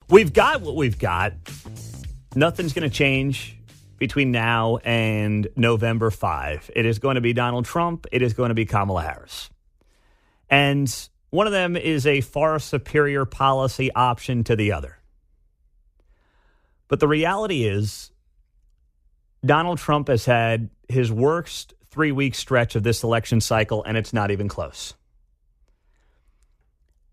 We've got what we've got. Nothing's going to change between now and November 5. It is going to be Donald Trump. It is going to be Kamala Harris. And one of them is a far superior policy option to the other. But the reality is, Donald Trump has had his worst 3-week stretch of this election cycle, and it's not even close.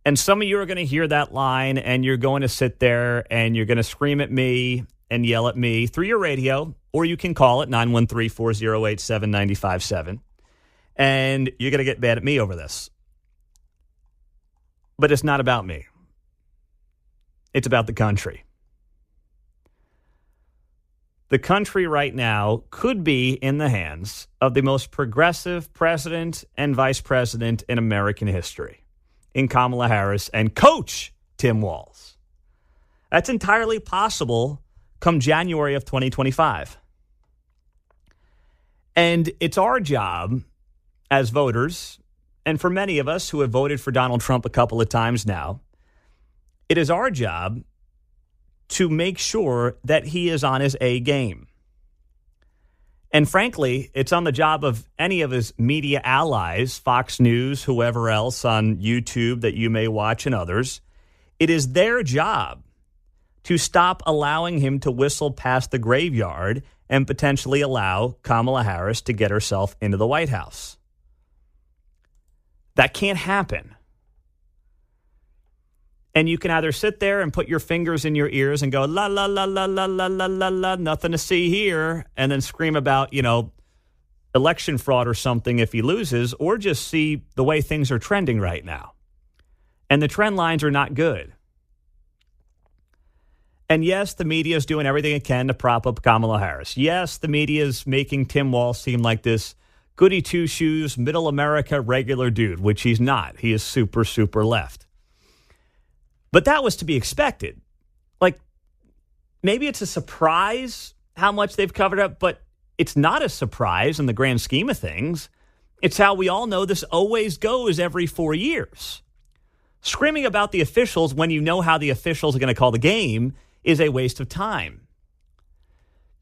And some of you are going to hear that line, and you're going to sit there, and you're going to scream at me and yell at me through your radio, or you can call it 913-408-7957, and you're going to get mad at me over this. But it's not about me. It's about the country. The country right now could be in the hands of the most progressive president and vice president in American history, in Kamala Harris and Coach Tim Walz. That's entirely possible come January of 2025. And it's our job as voters, and for many of us who have voted for Donald Trump a couple of times now, it is our job to make sure that he is on his A game. And frankly, it's on the job of any of his media allies, Fox News, whoever else on YouTube that you may watch and others. It is their job to stop allowing him to whistle past the graveyard and potentially allow Kamala Harris to get herself into the White House. That can't happen. And you can either sit there and put your fingers in your ears and go, la, la, la, la, la, la, la, la, la, nothing to see here, and then scream about, election fraud or something if he loses, or just see the way things are trending right now. And the trend lines are not good. And yes, the media is doing everything it can to prop up Kamala Harris. Yes, the media is making Tim Walz seem like this goody two-shoes, middle America regular dude, which he's not. He is super, super left. But that was to be expected. Like, maybe it's a surprise how much they've covered up, but it's not a surprise in the grand scheme of things. It's how we all know this always goes every 4 years. Screaming about the officials when you know how the officials are going to call the game is a waste of time.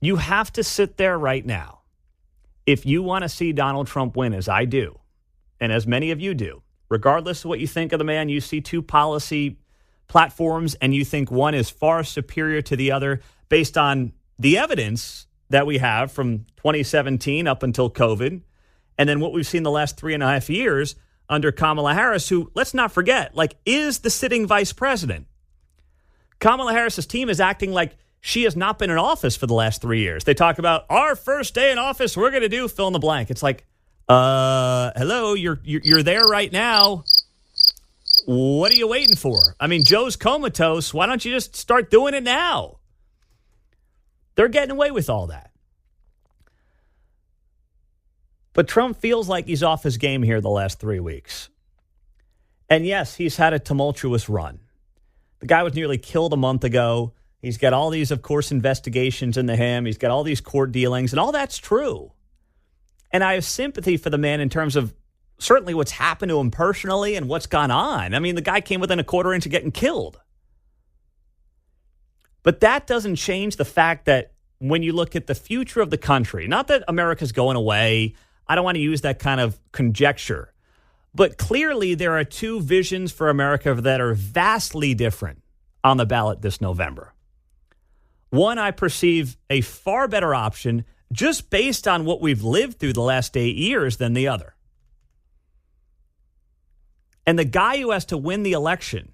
You have to sit there right now. If you want to see Donald Trump win, as I do, and as many of you do, regardless of what you think of the man, you see two policy platforms and you think one is far superior to the other based on the evidence that we have from 2017 up until COVID, and then what we've seen the last 3.5 years under Kamala Harris, who, let's not forget, is the sitting vice president. Kamala Harris's team is acting like she has not been in office for the last 3 years. They talk about our first day in office, we're going to do fill in the blank. It's like, hello, you're there right now. What are you waiting for? I mean, Joe's comatose. Why don't you just start doing it now? They're getting away with all that. But Trump feels like he's off his game here the last 3 weeks. And yes, he's had a tumultuous run. The guy was nearly killed a month ago. He's got all these, of course, investigations into him. He's got all these court dealings, and all that's true. And I have sympathy for the man in terms of certainly what's happened to him personally and what's gone on. I mean, the guy came within a quarter inch of getting killed. But that doesn't change the fact that when you look at the future of the country, not that America's going away, I don't want to use that kind of conjecture, but clearly there are two visions for America that are vastly different on the ballot this November. One, I perceive a far better option just based on what we've lived through the last 8 years than the other. And the guy who has to win the election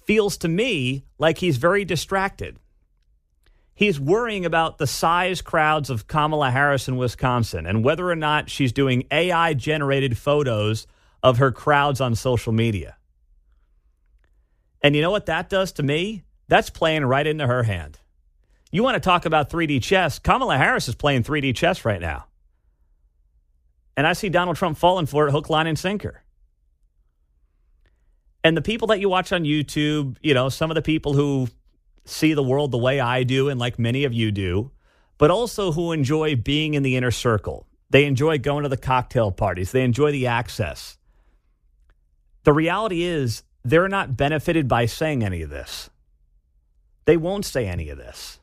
feels to me like he's very distracted. He's worrying about the size crowds of Kamala Harris in Wisconsin and whether or not she's doing AI-generated photos of her crowds on social media. And you know what that does to me? That's playing right into her hand. You want to talk about 3D chess? Kamala Harris is playing 3D chess right now. And I see Donald Trump falling for it hook, line, and sinker. And the people that you watch on YouTube, some of the people who see the world the way I do and like many of you do, but also who enjoy being in the inner circle. They enjoy going to the cocktail parties. They enjoy the access. The reality is they're not benefited by saying any of this. They won't say any of this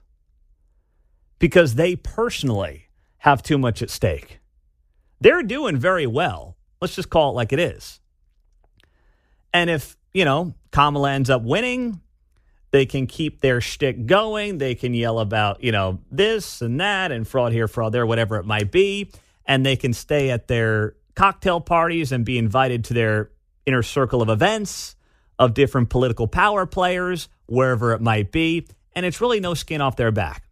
because they personally have too much at stake. They're doing very well. Let's just call it like it is. And if, Kamala ends up winning, they can keep their shtick going. They can yell about, this and that and fraud here, fraud there, whatever it might be. And they can stay at their cocktail parties and be invited to their inner circle of events of different political power players, wherever it might be. And it's really no skin off their back.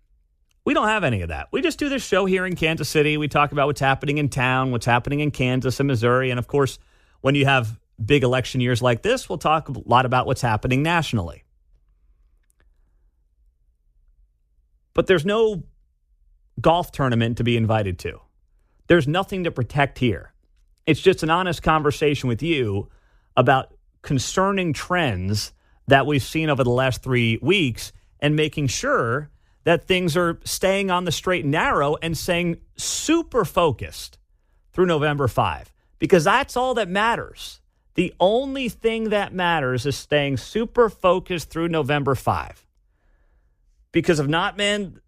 We don't have any of that. We just do this show here in Kansas City. We talk about what's happening in town, what's happening in Kansas and Missouri. And of course, when you have big election years like this, we'll talk a lot about what's happening nationally. But there's no golf tournament to be invited to. There's nothing to protect here. It's just an honest conversation with you about concerning trends that we've seen over the last 3 weeks and making sure that things are staying on the straight and narrow and staying super focused through November 5, because that's all that matters. The only thing that matters is staying super focused through November 5. Because if not, man,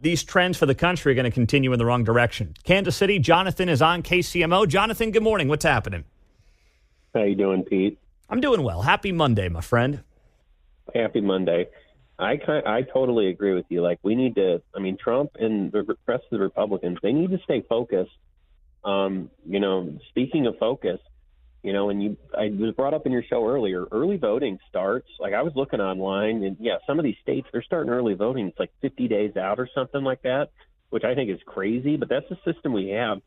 these trends for the country are going to continue in the wrong direction. Kansas City, Jonathan is on KCMO. Jonathan, good morning. What's happening? How you doing, Pete? I'm doing well. Happy Monday, my friend. Happy Monday. I totally agree with you. Like, we need to, Trump and the rest of the Republicans, they need to stay focused. Speaking of focus, and I was brought up in your show earlier, early voting starts, like I was looking online, and some of these states, they're starting early voting. It's like 50 days out or something like that, which I think is crazy, but that's the system we have.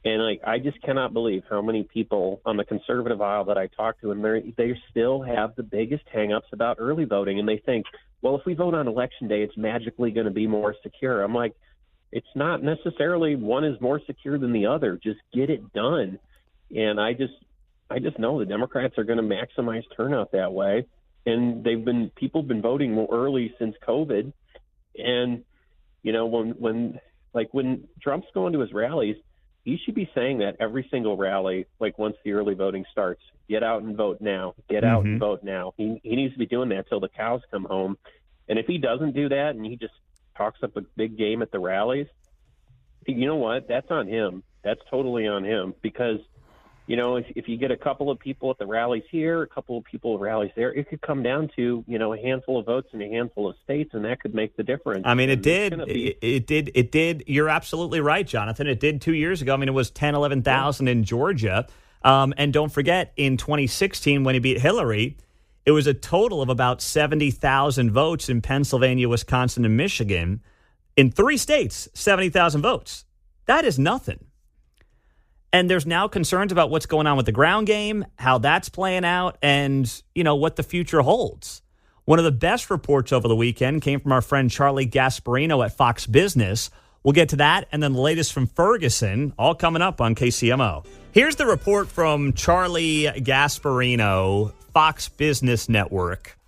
And I just cannot believe how many people on the conservative aisle that I talk to, and they still have the biggest hangups about early voting. And they think, well, if we vote on election day, it's magically going to be more secure. I'm like, it's not necessarily one is more secure than the other. Just get it done. And I just know the Democrats are going to maximize turnout that way. And people have been voting more early since COVID. And, when Trump's going to his rallies, he should be saying that every single rally, like once the early voting starts. Get out and vote now. Get out and vote now. He needs to be doing that till the cows come home. And if he doesn't do that and he just talks up a big game at the rallies, you know what? That's on him. That's totally on him. Because, if you get a couple of people at the rallies here, a couple of people at rallies there, it could come down to, a handful of votes in a handful of states, and that could make the difference. It did. It did. You're absolutely right, Jonathan. It did 2 years ago. It was 10, 11,000 in Georgia. And don't forget, in 2016, when he beat Hillary, it was a total of about 70,000 votes in Pennsylvania, Wisconsin, and Michigan. In 3 states, 70,000 votes. That is nothing. And there's now concerns about what's going on with the ground game, how that's playing out, and, what the future holds. One of the best reports over the weekend came from our friend Charlie Gasparino at Fox Business. We'll get to that, and then the latest from Ferguson, all coming up on KCMO. Here's the report from Charlie Gasparino, Fox Business Network,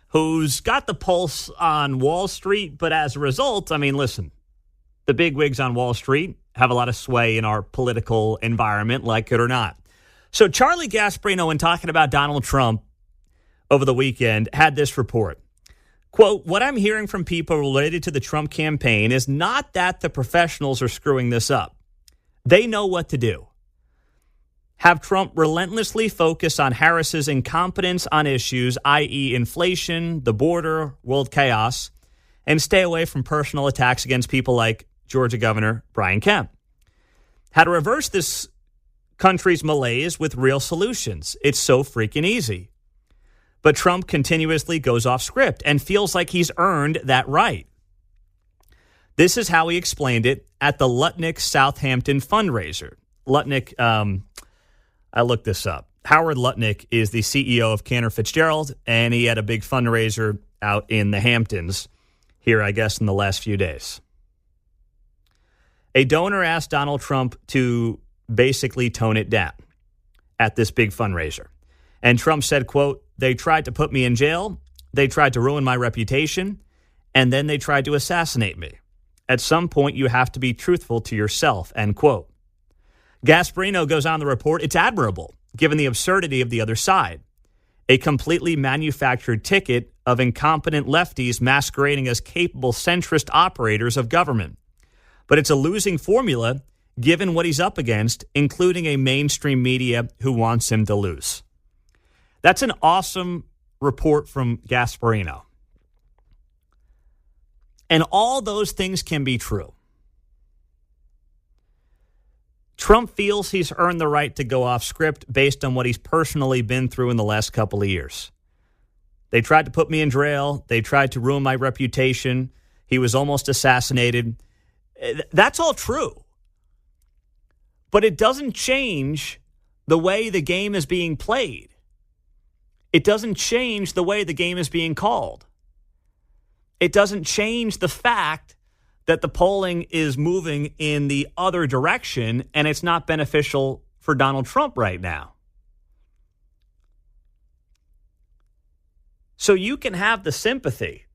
who's got the pulse on Wall Street, but as a result, listen, the bigwigs on Wall Street have a lot of sway in our political environment, like it or not. So Charlie Gasparino, when talking about Donald Trump over the weekend, had this report. Quote, what I'm hearing from people related to the Trump campaign is not that the professionals are screwing this up. They know what to do. Have Trump relentlessly focus on Harris's incompetence on issues, i.e. inflation, the border, world chaos, and stay away from personal attacks against people like Georgia Governor Brian Kemp. How to reverse this country's malaise with real solutions. It's so freaking easy. But Trump continuously goes off script and feels like he's earned that right. This is how he explained it at the Lutnick Southampton fundraiser. Lutnick, I looked this up. Howard Lutnick is the CEO of Cantor Fitzgerald, and he had a big fundraiser out in the Hamptons here, I guess, in the last few days. A donor asked Donald Trump to basically tone it down at this big fundraiser. And Trump said, quote, they tried to put me in jail, they tried to ruin my reputation, and then they tried to assassinate me. At some point, you have to be truthful to yourself, end quote. Gasparino goes on the report, it's admirable, given the absurdity of the other side. a completely manufactured ticket of incompetent lefties masquerading as capable centrist operators of government. But it's a losing formula given what he's up against, including a mainstream media who wants him to lose. That's an awesome report from Gasparino. And all those things can be true. Trump feels he's earned the right to go off script based on what he's personally been through in the last couple of years. They tried to put me in jail. They tried to ruin my reputation. He was almost assassinated. That's all true. But it doesn't change the way the game is being played. It doesn't change the way the game is being called. It doesn't change the fact that the polling is moving in the other direction and it's not beneficial for Donald Trump right now. So you can have the sympathy,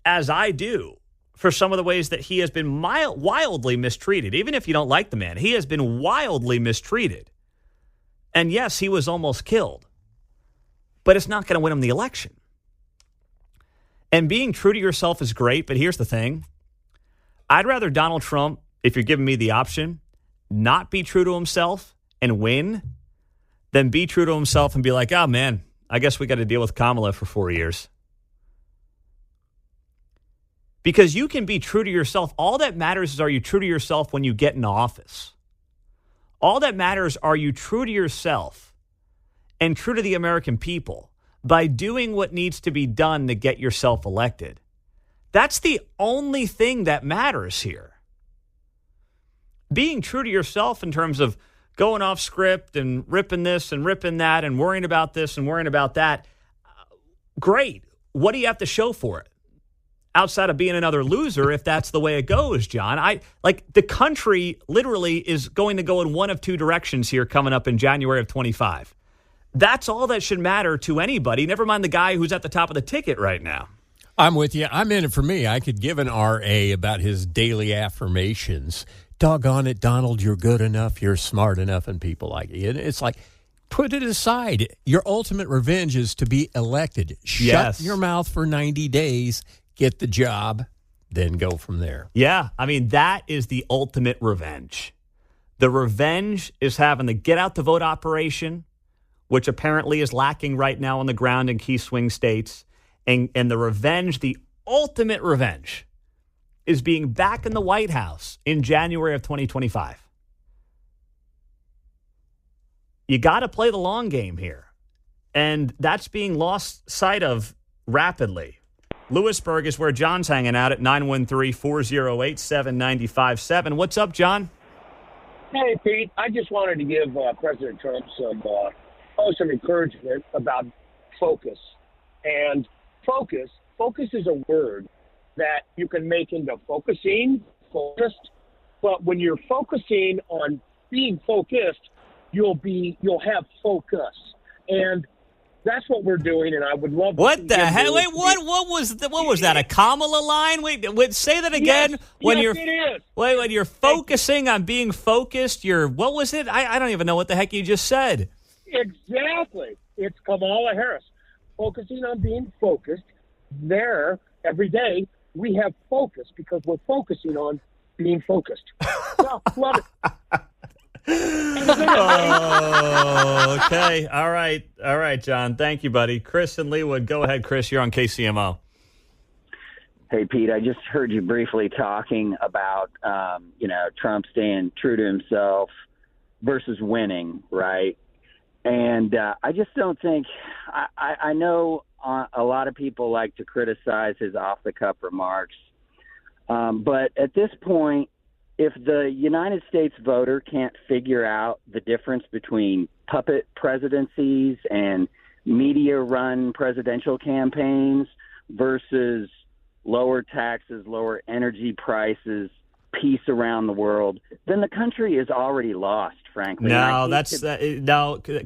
as I do, for some of the ways that he has been wildly mistreated. Even if you don't like the man, he has been wildly mistreated. And yes, he was almost killed. But it's not going to win him the election. And being true to yourself is great, but here's the thing. I'd rather Donald Trump, if you're giving me the option, not be true to himself and win than be true to himself and be like, oh, man, I guess we got to deal with Kamala for 4 years. Because you can be true to yourself. All that matters is, are you true to yourself when you get in office? All that matters, are you true to yourself and true to the American people by doing what needs to be done to get yourself elected? That's the only thing that matters here. Being true to yourself in terms of going off script and ripping this and ripping that and worrying about this and worrying about that, great. What do you have to show for it? Outside of being another loser, if that's the way it goes, John. The country literally is going to go in one of two directions here coming up in January of 25. That's all that should matter to anybody, never mind the guy who's at the top of the ticket right now. I'm with you. I'm in it for me. I could give an RA about his daily affirmations. Doggone it, Donald, you're good enough, you're smart enough, and people like it. It's like, put it aside. Your ultimate revenge is to be elected. Shut your mouth for 90 days, get the job, then go from there. Yeah, I mean, that is the ultimate revenge. The revenge is having the get out the vote operation, which apparently is lacking right now on the ground in key swing states. And the revenge, the ultimate revenge, is being back in the White House in January of 2025. You got to play the long game here. And that's being lost sight of rapidly. Lewisburg is where John's hanging out at 913-408-7957. What's up, John? Hey, Pete. I just wanted to give President Trump some encouragement about focus. And focus is a word that you can make into focused. But when you're focusing on being focused, you'll have focus. And that's what we're doing, and I would love to. What the hell? Wait, what was that? A Kamala line? Wait, say that again. Yes, when it is. When you're focusing on being focused, what was it? I don't even know what the heck you just said. Exactly. It's Kamala Harris. Focusing on being focused. There, every day, we have focus because we're focusing on being focused. Well, love it. Oh, okay. All right, John. Thank you, buddy. Chris and Leewood. Go ahead, Chris. You're on KCMO. Hey, Pete, I just heard you briefly talking about, Trump staying true to himself versus winning, right? And I just don't think I know a lot of people like to criticize his off-the-cuff remarks. But at this point, if the United States voter can't figure out the difference between puppet presidencies and media-run presidential campaigns versus lower taxes, lower energy prices, peace around the world, then the country is already lost, frankly. No,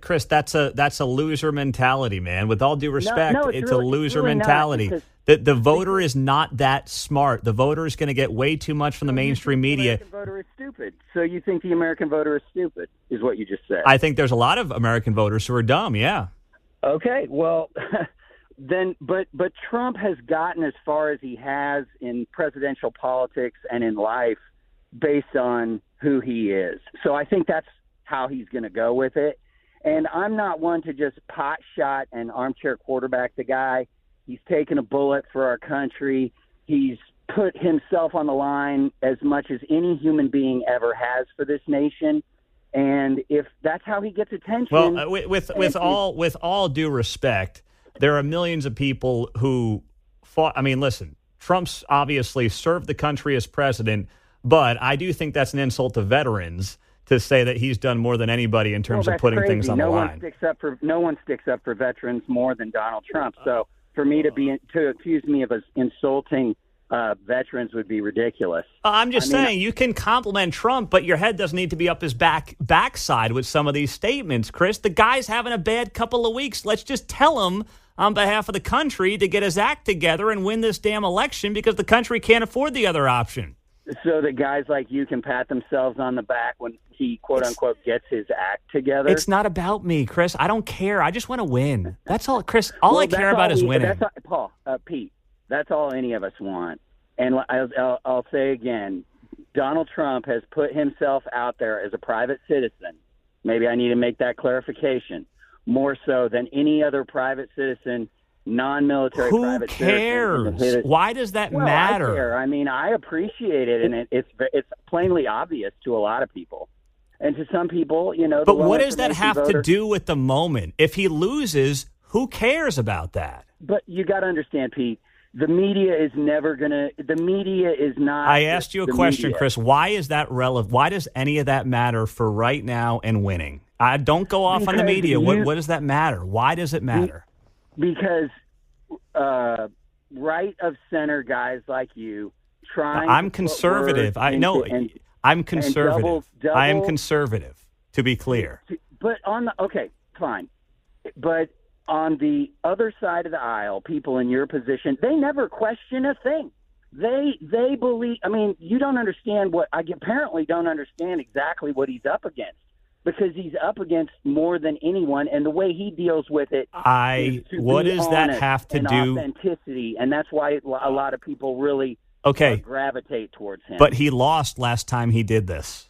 Chris, that's a loser mentality, man. With all due respect, it's really, a loser really mentality. The voter is not that smart. The voter is going to get way too much from the mainstream media. The American voter is stupid. So you think the American voter is stupid, is what you just said. I think there's a lot of American voters who are dumb, yeah. Okay, well, then, but Trump has gotten as far as he has in presidential politics and in life based on who he is. So I think that's how he's going to go with it. And I'm not one to just pot shot and armchair quarterback the guy. He's taken a bullet for our country. He's put himself on the line as much as any human being ever has for this nation. And if that's how he gets attention, well, with all due respect, there are millions of people who fought. I mean, listen, Trump's obviously served the country as president, but I do think that's an insult to veterans to say that he's done more than anybody in terms of putting things on the line. No one sticks up for veterans more than Donald Trump. So for me to accuse me of insulting veterans would be ridiculous. I'm just saying, you can compliment Trump, but your head doesn't need to be up his backside with some of these statements, Chris. The guy's having a bad couple of weeks. Let's just tell him on behalf of the country to get his act together and win this damn election because the country can't afford the other option. So that guys like you can pat themselves on the back when he, quote unquote, gets his act together. It's not about me, Chris. I don't care. I just want to win. That's all, Chris. All I care about is winning. Pete, that's all any of us want. And I'll say again, Donald Trump has put himself out there as a private citizen. Maybe I need to make that clarification. More so than any other private citizen, non-military private citizen. Who cares? Why does that matter? I care. I mean, I appreciate it, and it's plainly obvious to a lot of people. And to some people, you know. But what does that have to do with the moment? If he loses, who cares about that? But you got to understand, Pete. The media is never going to – the media is not – I asked you a question, media. Chris. Why is that relevant? Why does any of that matter for right now and winning? Don't go off on the media. What does that matter? Why does it matter? Because right of center guys like you trying I'm conservative. I know I'm conservative. I am conservative, to be clear. But okay, fine. But on the other side of the aisle, people in your position, they never question a thing. They believe. I mean, you don't understand apparently don't understand exactly what he's up against, because he's up against more than anyone, and the way he deals with it. What does that have to do? Authenticity, and that's why a lot of people really gravitate towards him. But he lost last time he did this.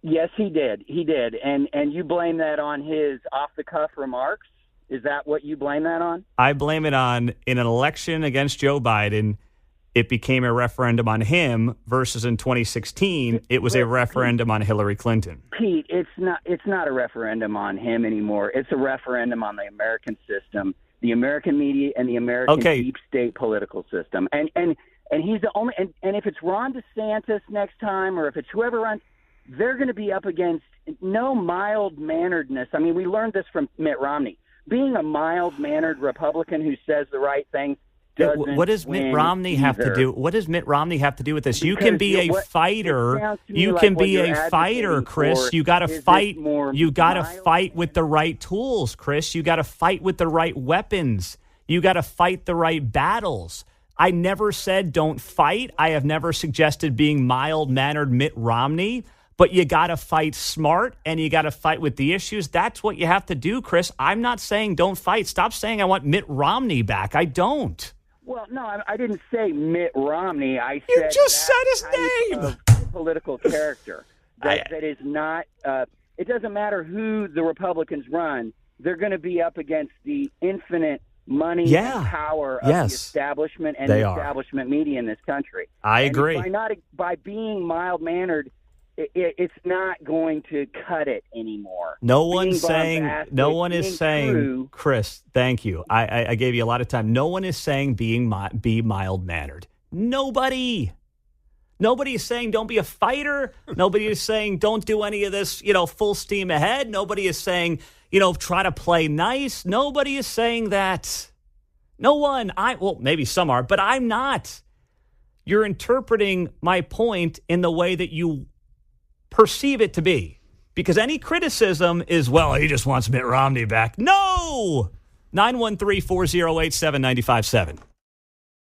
Yes, he did. He did. And you blame that on his off-the-cuff remarks? Is that what you blame that on? I blame it on, in an election against Joe Biden, it became a referendum on him versus in 2016, it was a referendum on Hillary Clinton. Pete, it's not a referendum on him anymore. It's a referendum on the American system, the American media, and the American deep state political system. And he's the only and if it's Ron DeSantis next time, or if it's whoever runs, they're going to be up against no mild-manneredness. I mean, we learned this from Mitt Romney. Being a mild-mannered Republican who says the right thing doesn't What does Mitt Romney have to do? What does Mitt Romney have to do with this? You can be a fighter. You can be a fighter, Chris. You got to fight. You got to fight with the right tools, Chris. You got to fight with the right weapons. You got to fight the right battles. I never said don't fight. I have never suggested being mild-mannered Mitt Romney. But you got to fight smart, and you got to fight with the issues. That's what you have to do, Chris. I'm not saying don't fight. Stop saying I want Mitt Romney back. I don't. Well, no, I didn't say Mitt Romney. I said you just said his name. Political character that is not. It doesn't matter who the Republicans run. They're going to be up against the infinite money and power of the establishment and the establishment media in this country. I agree. By being mild-mannered, it's not going to cut it anymore. No one is saying, Chris, thank you. I gave you a lot of time. No one is saying be mild-mannered. Nobody. Nobody is saying don't be a fighter. Nobody is saying don't do any of this, full steam ahead. Nobody is saying, try to play nice. Nobody is saying that. No one. Maybe some are, but I'm not. You're interpreting my point in the way that you perceive it to be, because any criticism is, he just wants Mitt Romney back. No! 913-408-7957.